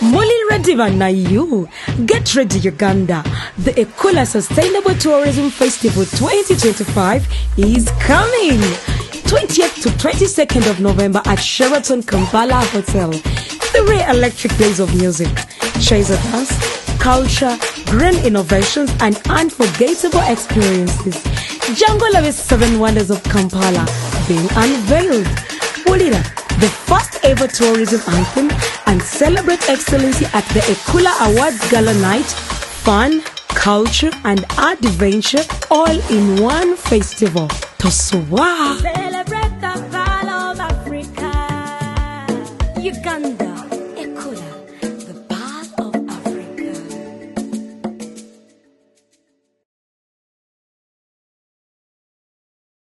Moli ready na you. Get ready, Uganda. The Ekkula Sustainable Tourism Festival 2025 is coming. 20th to 22nd of November at Sheraton Kampala Hotel. 3 electric days of music, chaser dance, culture, grand innovations, and unforgettable experiences. Jungle of 7 wonders of Kampala being unveiled. Pulira, the first ever tourism anthem, and celebrate excellency at the Ekkula Awards Gala Night. Fun, culture, and adventure all in one festival. Toswa!